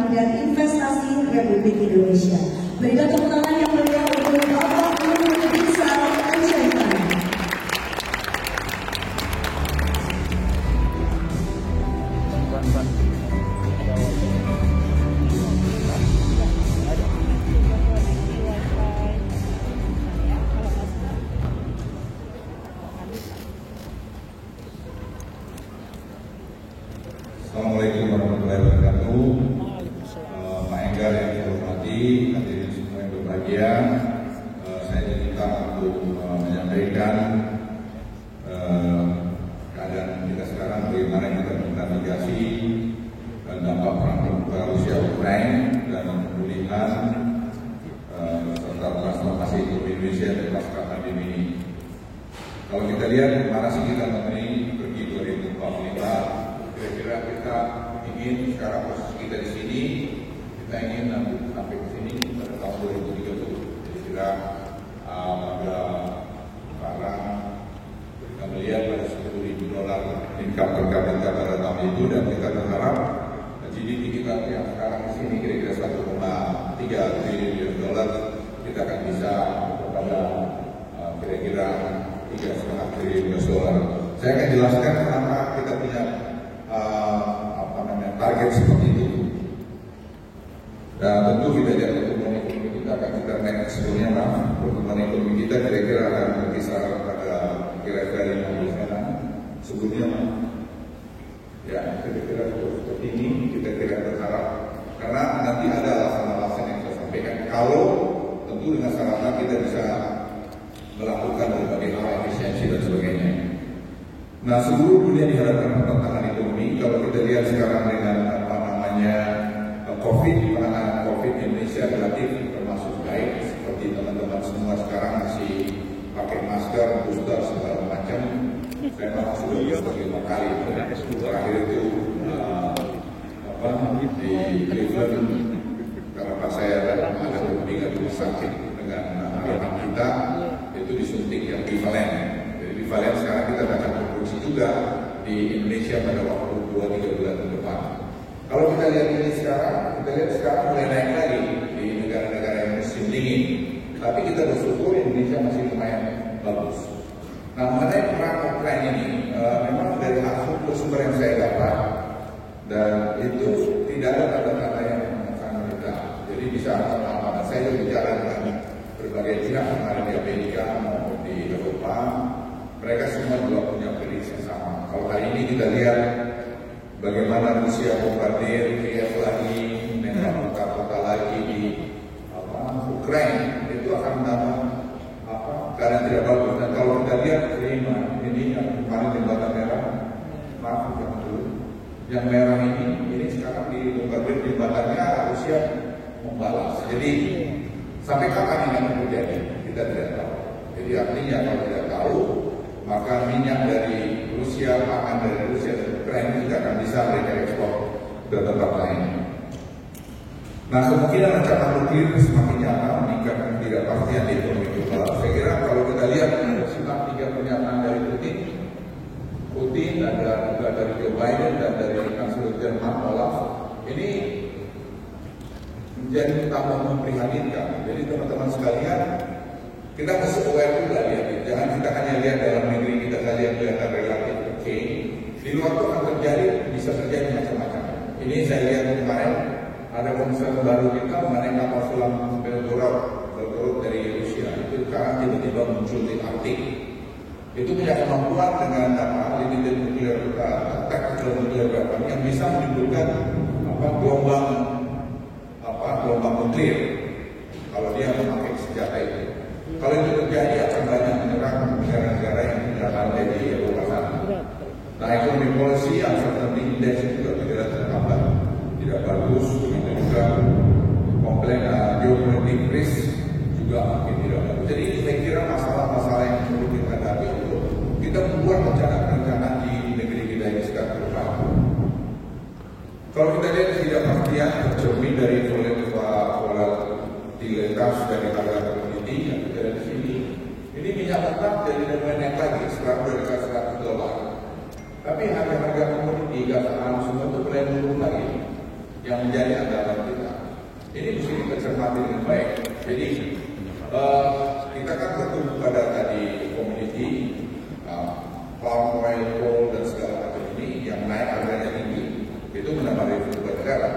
dan Investasi Republik Indonesia. Berikan tepuk tangan yang meriah untuk Bapak Luhut Binsar Panjaitan. Assalamualaikum warahmatullahi wabarakatuh. Pak Enggar yang saya hormati, hadirin semua yang berbahagia, saya diminta untuk menyampaikan keadaan kita sekarang, bagaimana kita bernavigasi dampak perang terbuka Rusia Ukraina dan pemulihan serta transformasi ekonomi Indonesia di pasca pandemi ini. Kalau kita lihat kemana sih kita mengenai pergi 2045. Kira-kira kita ingin sekarang posisi kita di sini, kita ingin sampai ke sini pada tahun 2030. Jadi kira pada sekarang kita melihat pada $10.000 income per kapita pada tahun itu, dan kita berharap GDP kita yang sekarang di sini kira-kira $1,3 triliun, kita akan bisa kepada kira-kira $3,5 triliun. Saya akan jelaskan kenapa kita punya target seperti itu. Dan tentu kita lihat pertumbuhan ekonomi kita akan kita naik sebelumnya, pertumbuhan ekonomi kita kira-kira akan berkisar pada kira-kira 50%. Sebelumnya ya kira-kira seperti ini kita kira berharap, karena nanti ada alasan-alasan yang saya sampaikan. Kalau tentu dengan syarat kita bisa melakukan berbagai hal efisiensi dan sebagainya. Nah, seluruh dunia dihadapkan tantangan ekonomi. Kalau kita lihat sekarang dengan COVID, penanganan COVID di Indonesia relatif termasuk baik. Seperti teman-teman semua sekarang masih pakai masker, booster segala macam. Saya malah sudah booster 5 kali. Terakhir itu di Cleveland, karena pas saya ada kepentingan rumah sakit dengan anak kita, itu disuntik yang bivalen. Bivalen sekarang kita akan produksi juga di Indonesia pada waktu 2-3 bulan ke depan. Kalau kita lihat ini sekarang, kita lihat sekarang mulai naik lagi di negara-negara yang musim dingin. Tapi kita bersyukur Indonesia masih lumayan bagus. Nah, mengenai perang Ukraina ini, memang dari hasil sumber yang saya dapat, dan itu tidak ada tanda-tanda yang sangat rendah. Jadi bisa apa-apa. Saya juga bicara dengan berbagai pihak kemarin di Amerika maupun di Eropa. Mereka semua juga punya prediksi sama. Kalau hari ini kita lihat bagaimana Rusia bombardir Kiev lagi, menembak kota-kota lagi di Ukraina, itu akan menambah keadaan tidak bagus. Dan kalau kita lihat ini yang kemarin jembatan merah, maaf yang merah ini sekarang di bombardir jembatannya Rusia membalas. Jadi sampai kapan ini akan terjadi? Kita tidak tahu. Jadi artinya kalau tidak tahu, maka minyak dari Rusia, pangan dari Rusia dan Ukraina tidak akan bisa mereka ekspor ke tempat lain. Nah, kemungkinan ancaman nuklir semakin nyata meningkatkan ketidakpastian di ekonomi global. Saya kira kalau kita lihat simak 3 pernyataan dari Putin, ada juga dari Joe Biden dan dari Kanselir Jerman Olaf, ini menjadi tambah memprihatinkan. Jadi teman-teman sekalian, kita mesti aware juga lihat, jangan kita hanya lihat dalam negeri kita saja yang kelihatan relatif oke. Di luar itu akan terjadi, bisa terjadi macam-macam. Ini saya lihat kemarin ada konser baru kita mengenai kapal selam Belgorod dari Rusia. Itu sekarang tiba-tiba muncul di Arktik. Itu punya kemampuan dengan limited nuclear tactical nuclear weapon yang bisa menimbulkan gelombang nuklir kalau dia memakai senjata itu. Kalau itu terjadi akan banyak menyerang negara-negara yang tidak ada di Eropa sana. Nah, ekonomi policy yang seperti indeks juga tidak bagus, begitu juga komplain geopolitik risk juga makin tidak bagus. Jadi saya kira masalah-masalah yang perlu kita hadapi untuk kita membuat rencana-rencana di negeri kita ini sekarang ke depan. Kalau kita lihat ketidakpastian tercermin dari volatilitas dari harga komoditi yang kita lihat di sini. Ini minyak mentah jadi naik lagi sekarang berdekat $100. Tapi harga-harga komoditi gas alam semua itu mulai turun lagi. Yang menjadi andalan mencermati dengan baik. Jadi kita kan bertumbuh pada tadi komoditi, palm oil, coal dan segala macam ini yang naik harganya tinggi, itu menambah revenue buat negara.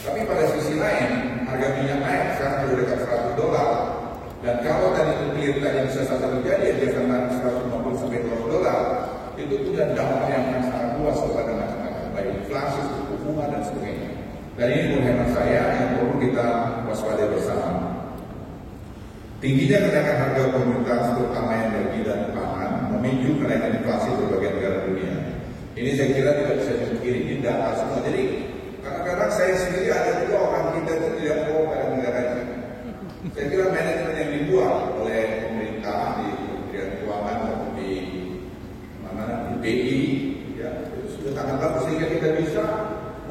Tapi pada sisi lain, harga minyak naik sekarang sudah dekat $100, dan kalau tadi nuklir tadi bisa saja terjadi, dia akan naik 150 sampai $200, itu punya dampak yang sangat luas kepada masyarakat, baik inflasi, suku bunga dan sebagainya. Dan ini menurut hemat saya yang perlu kita waspadai bersama. Tingginya kenaikan harga komoditas terutama energi dan pangan memicu kenaikan inflasi berbagai negara dunia. Ini saya kira tidak bisa dipungkiri, ini data semua. Jadi kadang-kadang saya sendiri ada juga orang kita itu tidak mau pada negaranya. Saya kira manajemen yang dibuat oleh pemerintah di Kementerian Keuangan maupun di BI, ya, itu sudah sangat bagus sehingga kita bisa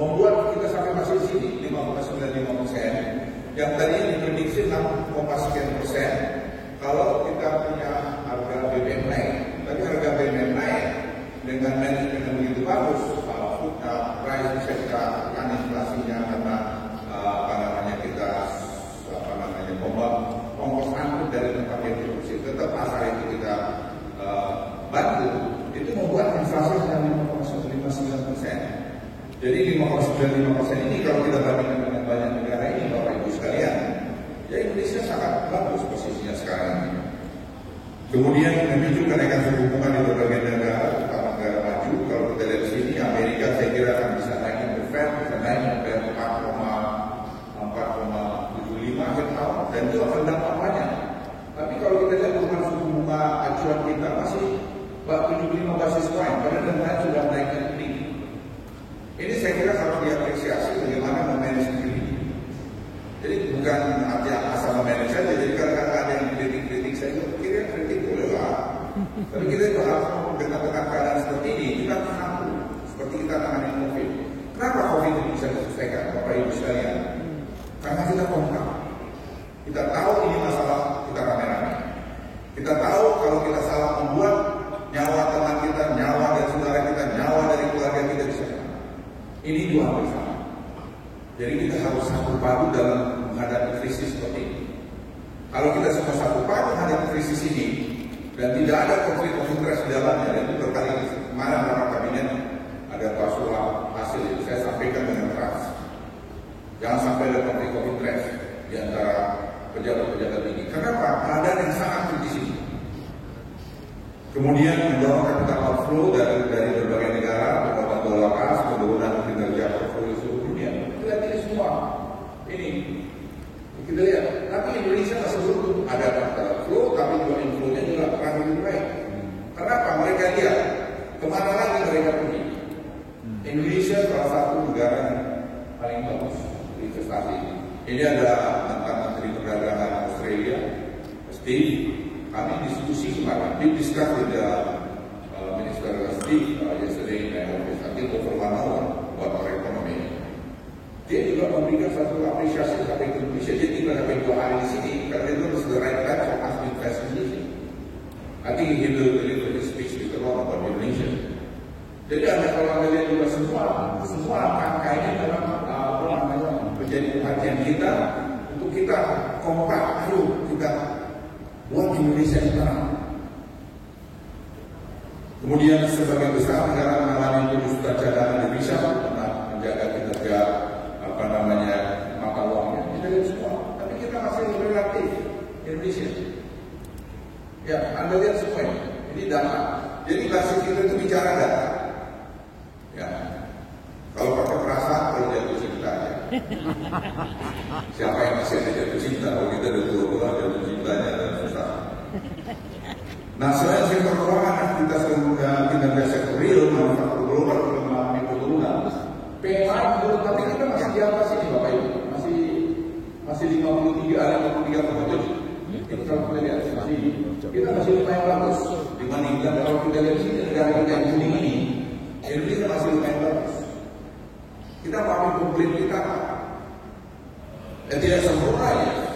membuat kita sampai masih di sini 5,95%. Yang tadi diprediksi 6,sekian%. Kalau kita punya harga BBM naik, tapi harga BBM naik dengan manajemen yang begitu bagus, food price bisa kita tekan inflasinya karena kita ongkos angkut dari tempat yang diproduksi tetap asal itu kita bantu, itu membuat inflasi hanya 5,99%. Jadi 5,95% ini kalau kita bandingkan dengan banyak negara ini, Bapak Ibu sekalian, ya Indonesia sangat bagus posisinya sekarang ini. Kemudian memicu kenaikan suku bunga di berbagai negara, terutama negara maju. Kalau kita lihat sini, Amerika saya kira akan bisa naik The Fed, bisa naik sampai 4,75 akhir tahun, dan itu akan dampak banyak. Tapi kalau kita lihat perubahan suku bunga acuan kita masih 75 basis point, karena negara sudah naikkan tinggi. Ini saya kira harus diapresiasi bagaimana memanage diri. Jadi bukan artinya asal memanage saja. Jadi kadang-kadang ada yang kritik saya itu kira kritik boleh lah. Tapi kita itu harus dengan keadaan seperti ini kita mampu seperti kita tangani COVID. Kenapa COVID ini bisa diselesaikan, Bapak Ibu sekalian? Karena kita kompak. Kita tahu ini masalah kita rame-rame. Kita tahu kalau kita salah membuat nyawa teman kita, nyawa dari saudara kita, nyawa dari keluarga kita bisa. Ini dua hal bersama. Jadi kita harus satu padu dalam menghadapi krisis seperti ini. Kalau kita semua satu padu menghadapi krisis ini dan tidak ada konflik of interest di dalamnya, dan itu berkali kemarin dalam kabinet ada klausul hasil itu saya sampaikan dengan keras. Jangan sampai ada konflik of interest di antara pejabat-pejabat tinggi. Kenapa? Keadaan yang sangat kritis ini. Kemudian mendorong capital outflow dari berbagai negara, berbagai dolar kas, penurunan kinerja portfolio seluruh dunia. Kita lihat ini semua. Ini kita lihat. Tapi Indonesia masih belum ada capital outflow, tapi juga inflow-nya juga kurang lebih baik. Kenapa? Mereka lihat kemana lagi mereka pergi. Indonesia salah satu negara yang paling bagus di investasi. Ini ada mantan Menteri Perdagangan Australia, Steve. Kami diskusi kemarin, we discussed with the Minister Steve yesterday in my office, I think over 1 hour about our economy. Dia juga memberikan satu apresiasi kepada Indonesia. Dia tidak sampai 2 hari di sini karena itu was the right time for us to invest in Indonesia. I think he will deliver his speech later on about Indonesia. Jadi ada kalau kalian juga semua angka ini memang menjadi perhatian kita untuk kita kompak, ayo kita buat Indonesia yang tenang. Kemudian sebagai besar negara mengalami kebutuhan cadangan devisa untuk menjaga kinerja mata uangnya. Kita lihat semua, tapi kita masih relatif Indonesia. Ya, Anda lihat semua ini data. Jadi basis kita itu bicara data. Ya, kalau pakai perasaan kalau jatuh cinta ya. Siapa yang masih ada jatuh cinta? Kalau kita ada tua jatuh cintanya dan susah. Nah, selain sektor keuangan, aktivitas kinerja sektor real, manufaktur global mengalami penurunan. PMI turun, tapi kita masih di atas ini, Bapak Ibu, masih 53,7. Itu kalau kita lihat kita masih lumayan bagus dibandingkan kalau kita lihat sini negara kita yang kuning ini, Indonesia masih lumayan bagus. Kita paham komplain kita, tidak sempurna ya,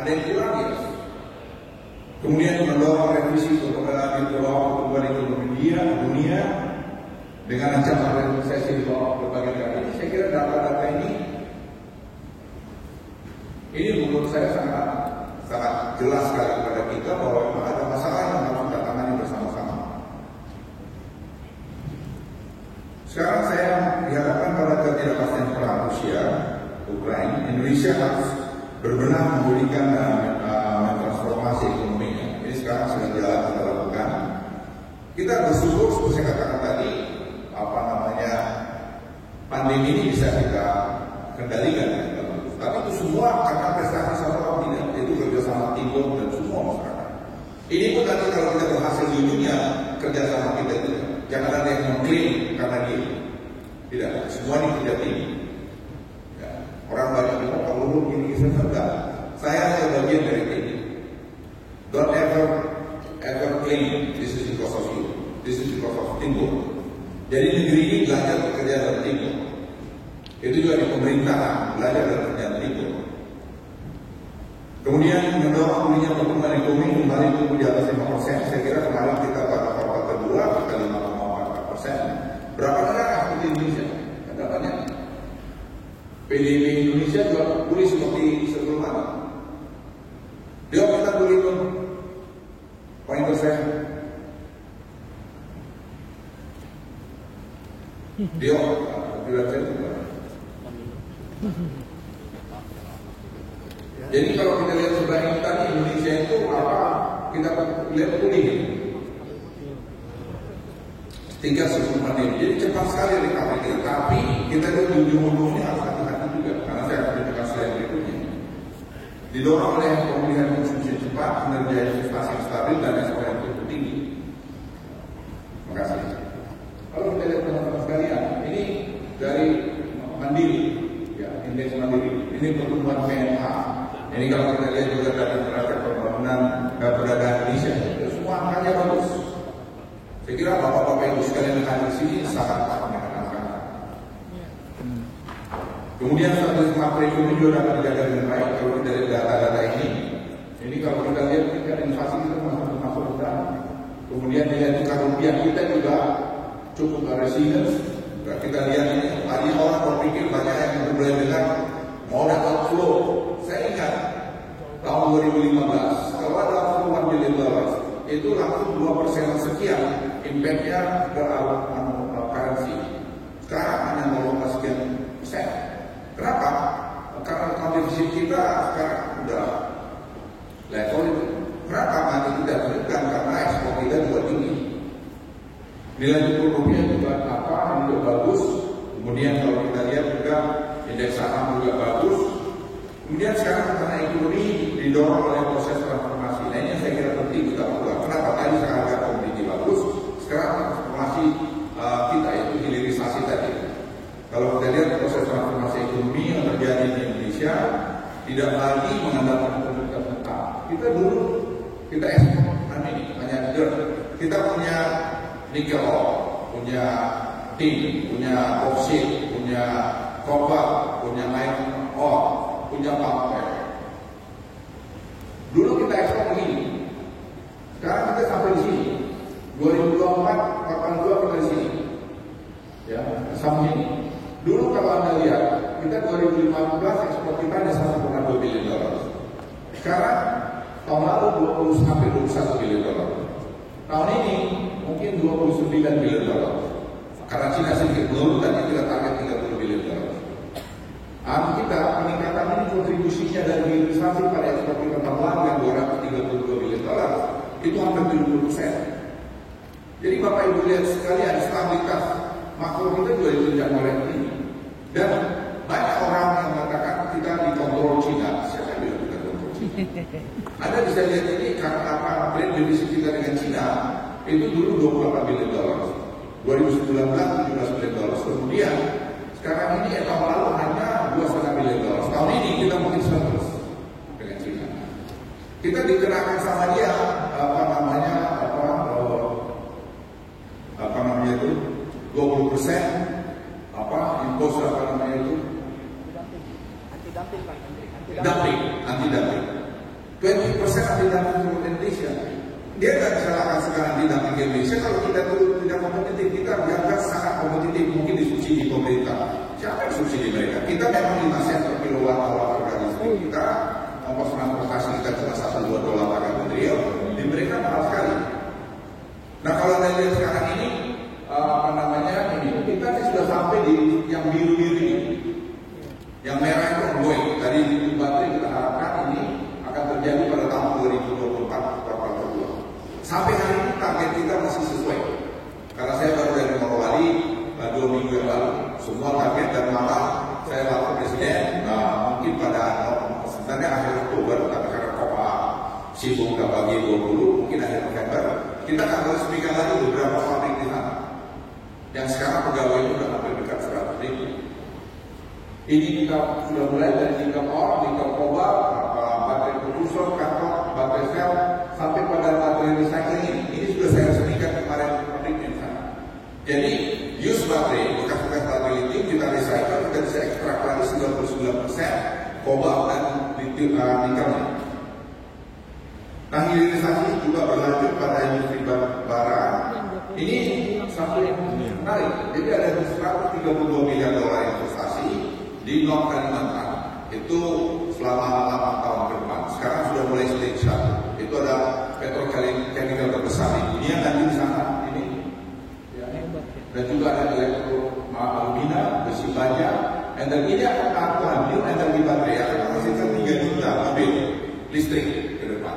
ada yang kurang ya. Kemudian mendorong revisi perkembangan ekonomi dunia dengan ancaman resesi di bawah berbagai negara ini. Saya kira data-data ini Ini menurut saya sangat jelas sekali kepada kita bahwa memang ada masalah yang harus kita tangani bersama-sama. Sekarang saya dihadapkan pada ketidakpastian perang Rusia, Ukraina. Indonesia harus berbenah memulihkan dan mentransformasi ekonominya. Ini sekarang sedang jalan kita lakukan. Kita bersyukur seperti saya katakan tadi, pandemi ini bisa kita kendalikan. Tapi itu semua karena prestasi satu orang tidak, itu kerjasama timur dan semua masyarakat. Ini pun nanti kalau kita berhasil di dunia, kerjasama kita itu jangan ada yang mengklaim karena dia tidak, semua ini kerja tim. Ya. Orang banyak bilang kalau lu gini enggak. Saya bagian dari tim. Don't ever claim this is because of you, this is because of timur. Jadi negeri ini belajar bekerja dalam timur. Itu juga di pemerintahan, belajar dalam kerjaan timur. Kemudian mendorong pulihnya pertumbuhan ekonomi kembali tumbuh di atas 5%. Saya kira kemarin kita pada kuartal kedua kita 5,4%. Berapa negara seperti Indonesia? Ada banyak. PDB Indonesia juga pulih seperti sebelumnya. Dia kita pulih itu pointer saya. Dia tidak saya juga. Jadi kalau kita lihat sebenarnya tadi Indonesia itu apa? Kita lihat pulih tinggal sebelum pandemi. Jadi cepat sekali recovery kita. Tapi kita di ujung-ujungnya harus hati-hati juga karena saya akan menunjukkan slide berikutnya. Didorong oleh pemulihan konsumsi cepat, kinerja investasi yang stabil dan ekspor yang cukup tinggi. Terima kasih. Kalau kita lihat teman-teman sekalian, ini dari Mandiri. Indeks Mandiri, ini pertumbuhan PMH. Ini kalau kita lihat juga dari neraca pembangunan perdagangan Indonesia, semua angkanya bagus. Saya kira bapak-bapak ibu sekalian yang hadir di sini sangat paham dengan angka. Kemudian stabilitas makroekonomi juga dapat dijaga dengan baik kalau kita lihat data-data ini. Ini kalau kita lihat tingkat inflasi kita masuk rendah. Kemudian nilai tukar rupiah kita juga cukup resilient. Kita lihat ini, tadi orang berpikir banyak yang berbelanja dengan modal outflow. Saya ingat tahun 2015, kalau ada outflow $1 billion, itu langsung 2% sekian impact-nya ke currency. Sekarang hanya 0,% sekian persen. Kenapa? Karena account deficit kita sekarang sudah level itu. Kenapa? Nanti tidak menekan karena ekspor kita juga tinggi. Nilai tukar rupiah juga ini juga bagus. Kemudian kalau kita lihat juga indeks saham juga bagus. Kemudian sekarang karena ekonomi didorong oleh proses transformasi. Nah ini yang saya kira penting kita lakukan. Kenapa tadi harga komoditi bagus? Sekarang transformasi kita itu hilirisasi tadi. Kalau kita lihat proses transformasi ekonomi yang terjadi di Indonesia tidak lagi mengandalkan komoditas mentah. Kita dulu kita ekspor hanya dirt. Kita punya nikel, punya tin, punya boksit, punya koper, punya iron ore, punya palm. Dulu kita ekspor begini. Sekarang kita sampai di sini. 2024, 82 kita di sini. Ya, sampai ini. Dulu kalau Anda lihat, kita 2015 ekspor kita ada 1,2 billion dolar. Sekarang tahun lalu 20 sampai 21 billion dolar. Tahun ini mungkin 29 billion dolar. Karena Cina sedikit menurun tadi kita target 30 billion dolar. Kita peningkatan ini kontribusinya dari hilirisasi pada ekspor kita tambahan yang 232 billion dolar itu hampir 70%. Jadi Bapak Ibu lihat sekalian stabilitas makro kita juga ditunjukkan oleh ini. Dan banyak orang yang mengatakan kita dikontrol Cina. Siapa yang bilang kita kontrol Cina? Anda bisa lihat ini karena apa? Trade defisit kita dengan Cina itu dulu 28 billion dolar. 2019 17 billion dolar. Kemudian sekarang ini tahun lalu hanya 2,5 billion dolar. Tahun ini kita mungkin 100 dengan Cina. Kita dikenakan sama dia apa namanya itu 20% impos anti-dumping 20% anti-dumping untuk Indonesia. Dia tidak disalahkan sekarang di dumping ke Indonesia kalau kita dulu tidak kompetitif. Kita dianggap sangat kompetitif, mungkin disubsidi pemerintah. Siapa yang subsidi mereka? Kita memang 5 sen per kilowatt hour harga listrik kita ongkos transportasi kita cuma $1-2 pakai material, di mereka mahal sekali. Nah kalau Anda lihat sekarang ini, kita sudah sampai di yang biru-biru ini. Yang merah itu ongoing. Dari lithium baterai kita harapkan ini akan terjadi pada tahun 2024 kuartal kedua. Sampai hari ini target kita masih sesuai. Karena saya baru dari Morowali 2 minggu yang lalu, semua target dan malah saya lapor Presiden. Mungkin pada sebenarnya akhir Oktober, tapi karena Copa sibuk ke bagi 20, mungkin akhir November, kita akan resmikan lagi beberapa pabrik di sana. Yang sekarang pegawainya sudah hampir dekat 100.000. Ini kita sudah mulai dari tingkat orang, tingkat kobalt, baterai precursor, katot, baterai sel, sampai pada baterai recycling ini. Ini sudah saya resmikan kemarin pabriknya di sana. Jadi use baterai, bekas-bekas baterai lithium kita recycle, kita bisa ekstrak lagi 99% kobalt dan nikelnya. Nah, hilirisasi juga berlanjut pada industri bara. Ini satu yang menarik. Jadi ada 132 miliar dolar investasi di North Kalimantan. Itu selama 8 tahun ke depan. Sekarang sudah mulai stage 1. Itu ada petrochemical terbesar di dunia dan di sana ini. Dan juga ada elektro alumina, besi baja. Energinya akan energi baterai akan menghasilkan 3 juta mobil listrik ke depan.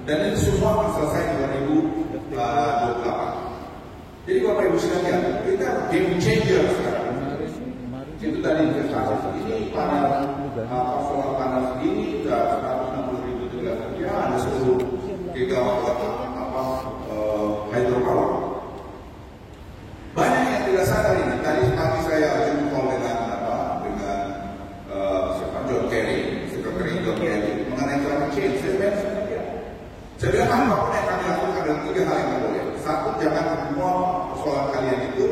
Dan itu semua selesai 2028. Jadi Bapak Ibu sekalian, kita game changer sekarang. Itu tadi investasi. Ini panel solar panel segini sudah 160.000 tenaga kerja, ada 10 gigawatt hydropower. Banyak yang tidak sadar ini. Tadi pagi saya jumpa dengan John Kerry, Sekretari John Kerry mengenai climate change. Saya bilang apapun yang kami lakukan ada 3 hal yang tidak boleh. Satu, jangan semua persoalan kalian itu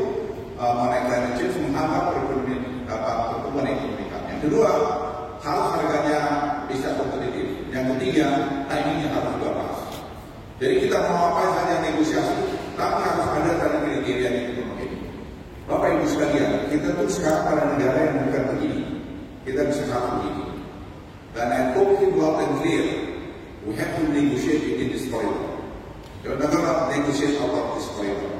mengenai climate change menghambat pertumbuhan ekonomi kami. Yang kedua, harus harganya bisa kompetitif. Yang ketiga, timingnya harus juga pas. Jadi kita mau apa saja negosiasi, tapi harus ada tadi kriteria yang kita pakai. Bapak Ibu sekalian, kita tuh sekarang pada negara yang bukan begini. Kita bisa satu begini. Dan I told him loud and clear, we have to negotiate within this corridor. You're not going to negotiate out of this corridor.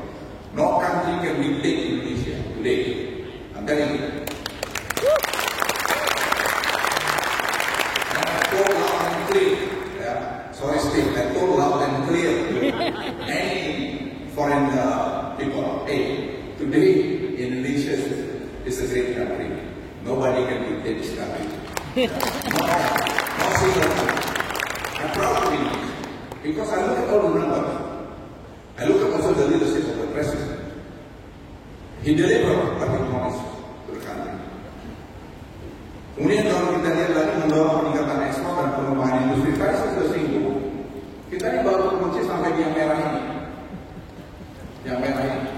No country can dictate Indonesia today. I'm telling you. And I told loud and clear. Sorry, Steve. I told loud and clear to any foreign people. Hey, today Indonesia is a great country. Nobody can dictate this country. No single country. I'm proud to be Indonesia. Because I look at all the numbers. I look at also the leadership of the president. He delivered what he promised to the country. Kemudian kalau kita lihat lagi mendorong peningkatan ekspor dan pengembangan industri, tadi saya sudah singgung. Kita ini baru terkunci sampai di yang merah ini. Yang merah ini.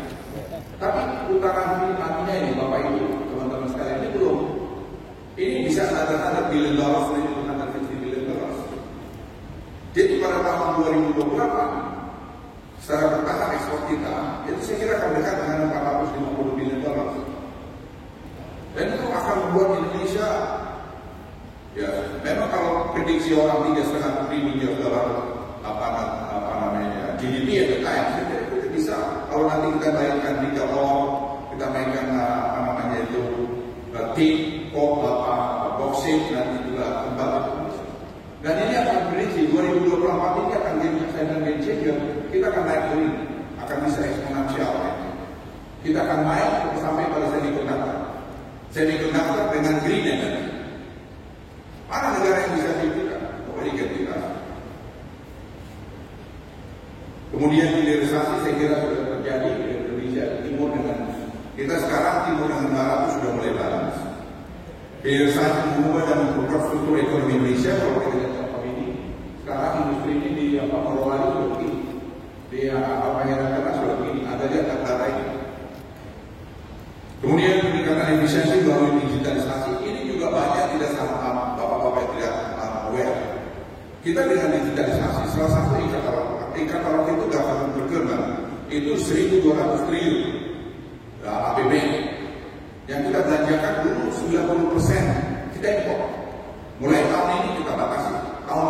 Tapi putaran hatinya ini, Bapak Ibu, teman-teman sekalian, ini belum. Ini bisa ada billion dollars, $150 billion. Jadi pada tahun 2028, secara bertahap ekspor kita, itu saya kira akan dekat dengan $450 billion. Dan itu akan membuat Indonesia, ya memang kalau prediksi orang 3,5 triliun dolar GDP ya kita itu bisa. Kalau nanti kita mainkan di Gabon, kita mainkan tin, boksit, nanti juga tempat itu. Dan ini akan prediksi 2024 ini akan game changer. Kita akan naik ini, akan bisa eksponensial. Kita akan naik sampai pada semiconductor dengan green energy. Mana negara yang bisa diberikan? Nobody can do that. Kemudian hilirisasi saya kira sudah terjadi di Indonesia timur dengan kita sekarang timur dengan barat itu sudah mulai balance. Hilirisasi mengubah dan memperkuat struktur ekonomi Indonesia. Kalau kita lihat contoh ini, sekarang industri ini di Morowali sudah begini, di Pangandaran sudah begini, ada di antara ini. Kemudian peningkatan efisiensi melalui digitalisasi ini juga banyak tidak sama bapak-bapak yang tidak aware. Kita dengan digitalisasi salah satu e-katalog itu government procurement itu 1.200 triliun APBN yang kita belanjakan dulu 90% kita impor. Mulai tahun ini kita batasi, tahun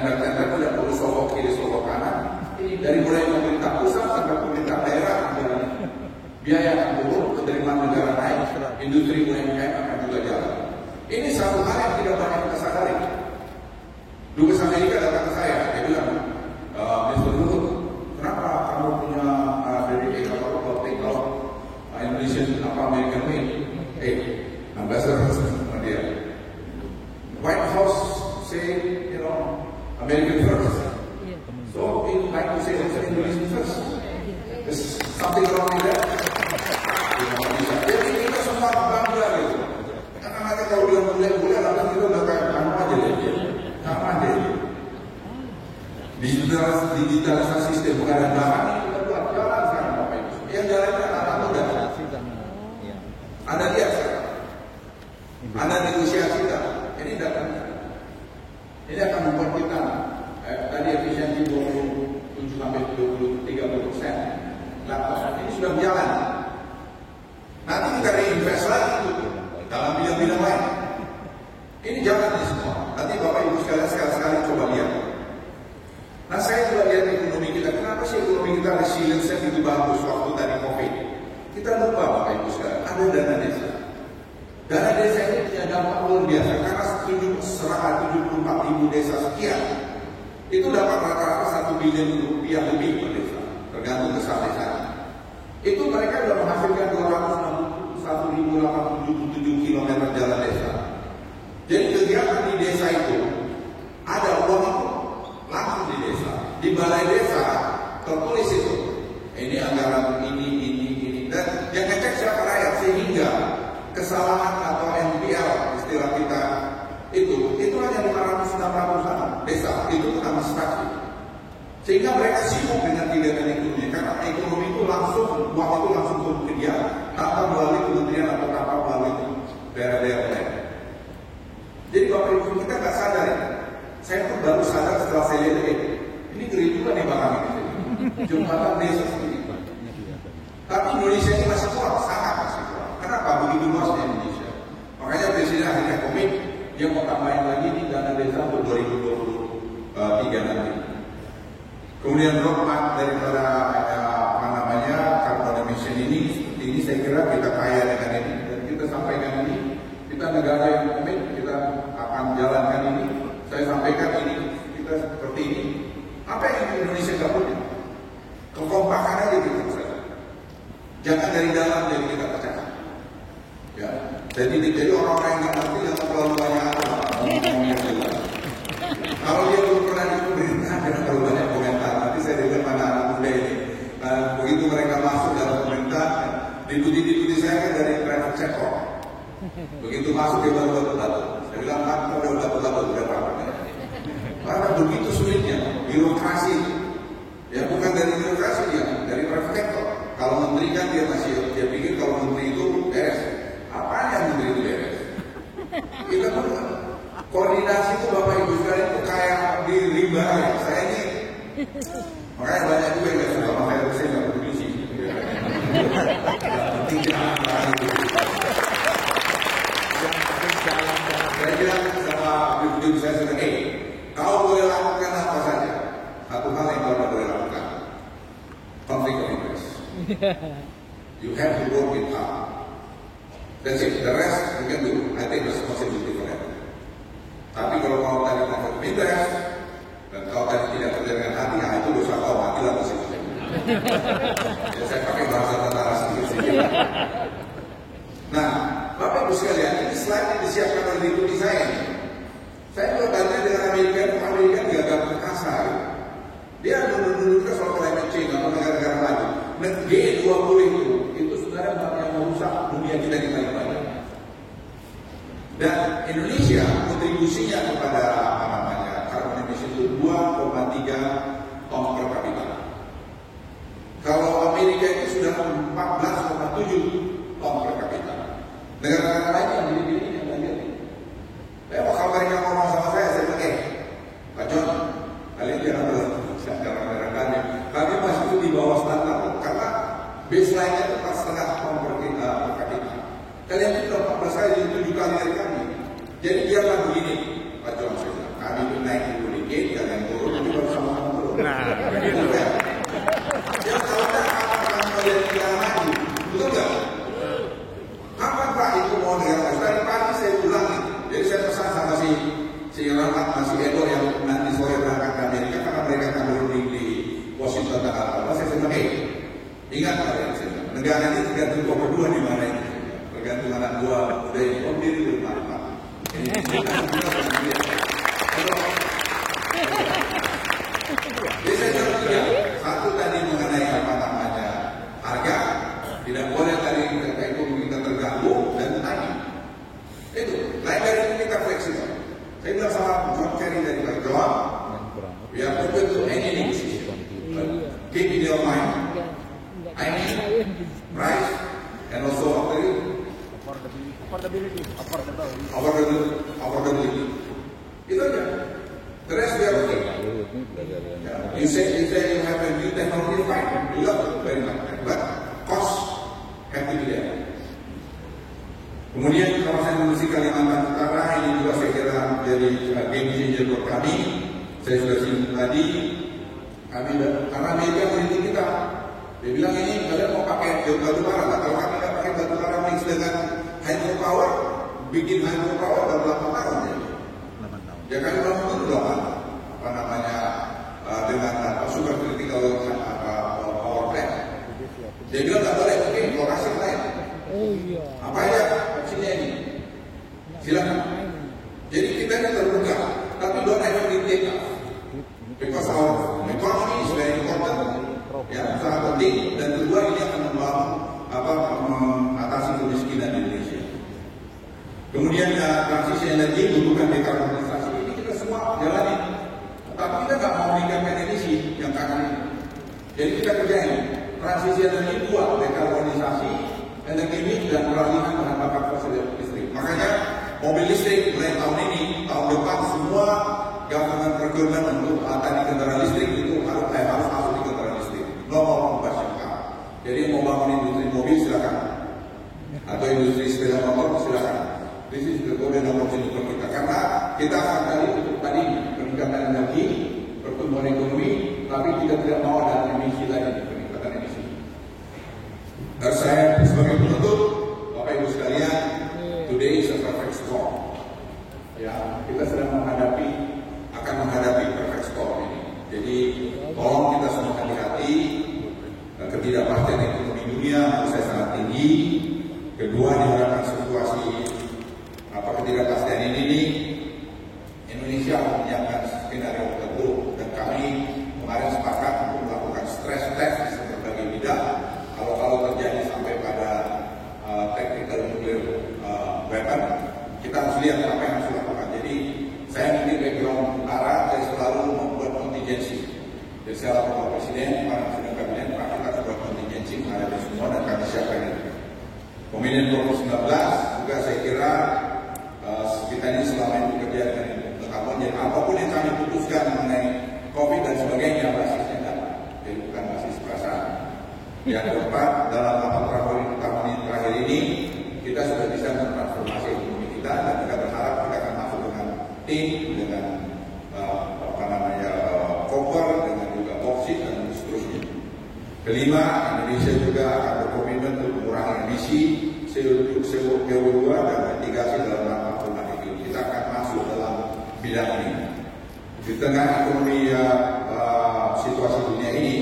tenda-tenda tidak perlu sokok kiri, sokok kanan. Ini dari mulai pemerintah pusat sampai pemerintah daerah, biaya akan turun, penerimaan negara naik, industri UMKM akan juga jalan. Ini satu hal yang tidak banyak kita sadari. Dubes Amerika datang ke saya, dia bilang, Mr. Luhut, kenapa kamu punya DDE kalau Indonesia American made? Ambassador sama dia. White House say, American first. So we like to say also Indonesian first. There's something wrong with that. Jadi kita semua bangga gitu. Karena nanti kalau dia mulai-mulai, lalu kita udah kayak kamu aja deh. Kamu aja. Digitalisasi sistem pengadaan ini kita buat jalan sekarang Bapak Ibu. Yang jalannya anak muda. Anda lihat sekarang. Anda negosiasi kita. Ini datang. Ini akan membuat kita tadi efisiensi 27 sampai 30%. Laptop ini sudah berjalan. Nanti kita reinvest lagi dalam bidang-bidang lain. Ini jalan di semua. Nanti Bapak Ibu sekalian sekali-sekali coba lihat. Nah saya juga lihat ekonomi kita. Kenapa sih ekonomi kita resilience itu bagus waktu tadi COVID? Kita lupa Bapak Ibu sekalian. Ada dana desa. Dana desa ini punya dampak luar biasa. Karena 74.000 desa sekian. Itu dapat rata-rata 1 bilion rupiah lebih per desa. Tergantung besar desanya. Itu mereka sudah menghasilkan 261.877 km jalan desa. Jadi kegiatan di desa itu ada uang itu langsung di desa, di balai desa tertulis itu. Ini anggaran ini dan yang ngecek siapa rakyat sehingga kesalahan atau NPL istilah kita itu hanya 500-600 desa itu administrasi. Sehingga mereka sibuk dengan kegiatan ekonomi karena ekonomi itu langsung uang itu langsung turun ke dia tanpa melalui kementerian atau tanpa melalui daerah-daerah lain. Jadi Bapak Ibu kita nggak sadar ya. Saya pun baru sadar setelah saya lihat ini ngeri juga nih Bang Amin. Jembatan desa seperti itu. Tapi Indonesia ini masih kurang, sangat masih kurang. Kenapa begitu luasnya Indonesia? Makanya Presiden akhirnya komit dia mau tambahin lagi di dana desa untuk 2023 nanti. Kemudian roadmap daripada carbon emission ini saya kira kita kaya dengan ini dan kita sampaikan ini. Kita negara yang komit, kita akan jalankan ini. Saya sampaikan ini, kita seperti ini. Apa yang Indonesia nggak punya? Kekompakan aja gitu saja. Jangan dari dalam jadi kita pecah. Ya, jadi orang-orang yang nggak ngerti jangan terlalu banyak ngomongnya juga. Kalau dia belum pernah di pemerintah, jangan terlalu banyak komentar. Nanti saya dengar mana anak muda ini. Begitu mereka masuk dalam pemerintah, dipuji saya kan dari private sector. Begitu masuk dia baru batu-batu. Saya bilang kan udah batu-batu udah apa? Karena begitu sulitnya birokrasi. Ya bukan dari birokrasi dia, dari private sector. Kalau menteri kan dia pikir kalau menteri itu beres. Apaan yang menteri itu beres? Kita pun koordinasi itu Bapak Ibu sekalian itu kayak di rimba ya. Saya ini makanya banyak juga yang nggak suka sama saya nggak peduli sih. Penting jangan itu. Saya bilang sama ibu saya sudah kau boleh lakukan apa saja. Satu hal yang kau tidak boleh lakukan, conflict of interest. You have to work it hard. That's it. The rest you can do. I take responsibility for that. Tapi kalau kau tadi conflict of interest dan kau tadi tidak kerja dengan hati, itu dosa kau, matilah di situ. Ya, saya pakai bahasa tentara sedikit sih. Nah, Bapak Ibu sekalian, ini slide yang disiapkan oleh deputi saya. Saya juga tanya dengan Amerika gagal perkasa. Dia dulu kita soal climate change atau negara-negara maju. G20 itu sebenarnya yang merusak dunia kita di paling banyak. Dan Indonesia kontribusinya kepada carbon emission itu 2,3 ton per kapita. Kalau Amerika itu sudah 14,7 ton per kapita. Negara-negara lain yang gini-gini yang lihat ini. Kalau mereka ngomong sama saya bilang, Pak John, kalian jangan merendahkan. Kami masih itu di bawah standar karena baseline-nya itu 4,5 ton per kapita. Kalian itu 14 kali, 7 kali dari kami. Jadi biarlah begini, Pak John, kami itu naik dulu dikit, kalian Jadi saya jawab tiga. Satu tadi mengenai apa namanya harga, tidak boleh tadi ekonomi kita terganggu, dan tadi itu lain dari itu kita fleksibel. Saya bilang sama John Kerry dari Pak John, we are open to any decision. Keep in your mind, I mean price and also affordability. Itu aja. The rest we are okay. You say you have a new technology, fine. We love it very much, but cost have to be there. Kemudian kawasan industri Kalimantan Utara ini juga saya kira menjadi game changer buat kami. Saya sudah singgung tadi, kami karena Amerika mengikuti kita. Dia bilang ini kalian mau pakai batu bara lah. Kalau kami nggak pakai batu bara mix dengan hydropower, bikin hydropower dalam 8 tahun ya. Ya kan belum tentu dong apa namanya dengan super critical power plant. Dia bilang nggak boleh, oke lokasi lain. Apa aja opsinya ini? Silakan. Jadi kita ini terbuka, tapi don't ever dictate us. Because our economy is very important, ya sangat penting. Dan kedua ini akan mengatasi kemiskinan di Indonesia. Kemudian transisi energi butuhkan dekarbonisasi. Ini kita semua jalani. Tapi kita nggak mau meningkatkan emisi yang kakak ini. Jadi kita kerjain transisi energi dua, dekarbonisasi, energi mix dan peralihan bahan bakar fosil listrik. Makanya mobil listrik mulai tahun ini, tahun depan semua government procurement untuk tadi kendaraan listrik itu harus masuk di kendaraan listrik. No more combustion car. Jadi mau bangun industri mobil silakan, atau industri sepeda motor silakan. This is the golden opportunity untuk kita, karena kita akan kali untuk tadi peningkatan energi, pertumbuhan ekonomi, tapi kita tidak mau ada emisi lagi, peningkatan emisi. Dan saya sebagai penutup, Bapak Ibu sekalian, today is a perfect storm. Ya, kita sedang akan menghadapi perfect storm ini. Jadi tolong kita semua hati-hati. Ketidakpastian ekonomi dunia menurut saya sangat tinggi. Kedua, diharapkan situasi ketidakpastian ini Indonesia menyiapkan skenario terburuk, dan kami kemarin sepakat untuk melakukan stress test di berbagai bidang. Kalau terjadi sampai pada tactical nuclear weapon, kita harus lihat apa yang harus dilakukan. Jadi saya mungkin background tentara, saya selalu membuat kontingensi. Jadi saya lapor Presiden, para Presiden Kabinet, Pak, kita harus buat kontingensi menghadapi semua, dan kami siapkan itu. Pemilihan 2019 juga saya kira kita ini selama ini bekerja dengan kampanye, apapun yang kami putuskan mengenai COVID dan sebagainya, basisnya data, jadi bukan basis perasaan. Yang keempat, dalam 8 tahun terakhir ini kita sudah bisa mentransformasi ekonomi kita, dan kita berharap kita akan masuk dengan tim, dengan koper, dengan juga boksit dan seterusnya. Kelima, Indonesia juga akan berkomitmen untuk mengurangi emisi CO2 dan mitigasi dalam rangka perubahan iklim. Kita akan masuk dalam bidang ini. Di tengah ekonomi situasi dunia ini,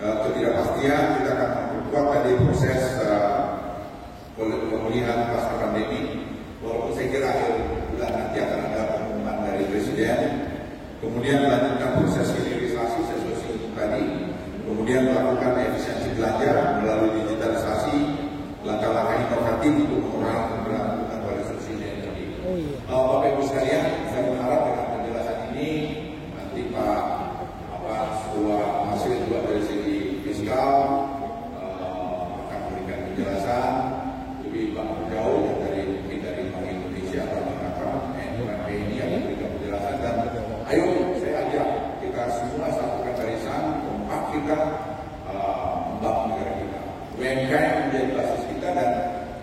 ketidakpastian, kita akan memperkuat tadi proses pemulihan pasca pandemi. Walaupun saya kira akhir bulan nanti akan ada pengumuman dari Presiden. Kemudian melanjutkan proses hilirisasi sesuai singgung tadi. Kemudian melakukan efisiensi belanja melalui digitalisasi, langkah-langkah inovatif untuk mengurangi keberlanjutan pada subsidi energi. Bapak Ibu sekalian, saya berharap dengan penjelasan ini nanti Pak sebuah hasil juga dari segi fiskal akan memberikan penjelasan lebih jauh dari mungkin dari Bank Indonesia atau NMP ini akan memberikan penjelasan, dan ayo saya ajak kita semua satukan barisan, kompak kita membangun negara kita. UMKM menjadi basis kita, dan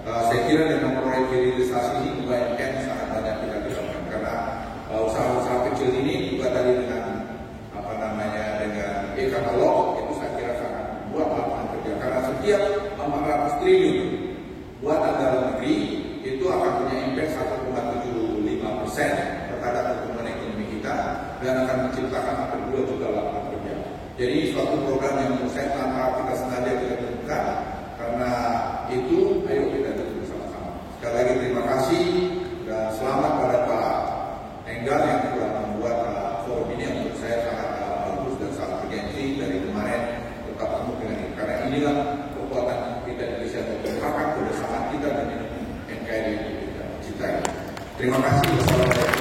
saya kira dengan proyek hilirisasi ini UMKM sangat banyak kita lakukan, karena usaha-usaha kecil ini juga tadi dengan dengan e-katalog itu saya kira sangat buat lapangan kerja, karena setiap 400 triliun buatan dalam negeri itu akan punya impact 1,75% terhadap pertumbuhan ekonomi kita, dan akan menciptakan hampir 2 juta lapangan kerja. Jadi suatu program yang menurut saya tanpa kita sengaja kita tentukan, karena itu ayo kita tentu bersama-sama. Sekali lagi terima kasih dan selamat pada Pak Terima kasih. Wassalamualaikum.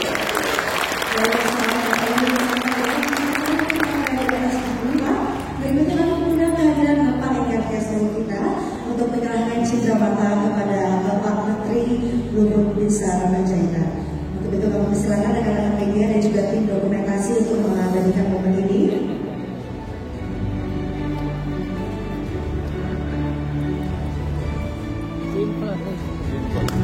Berikutnya kami mengundang kehadiran Bapak Enggar Tiasno kita untuk menyerahkan cindramata kepada Bapak Menteri Luhut Binsar Panjaitan. Untuk itu kami persilakan rekan-rekan media dan juga tim dokumentasi untuk mengabadikan momen ini. Simple.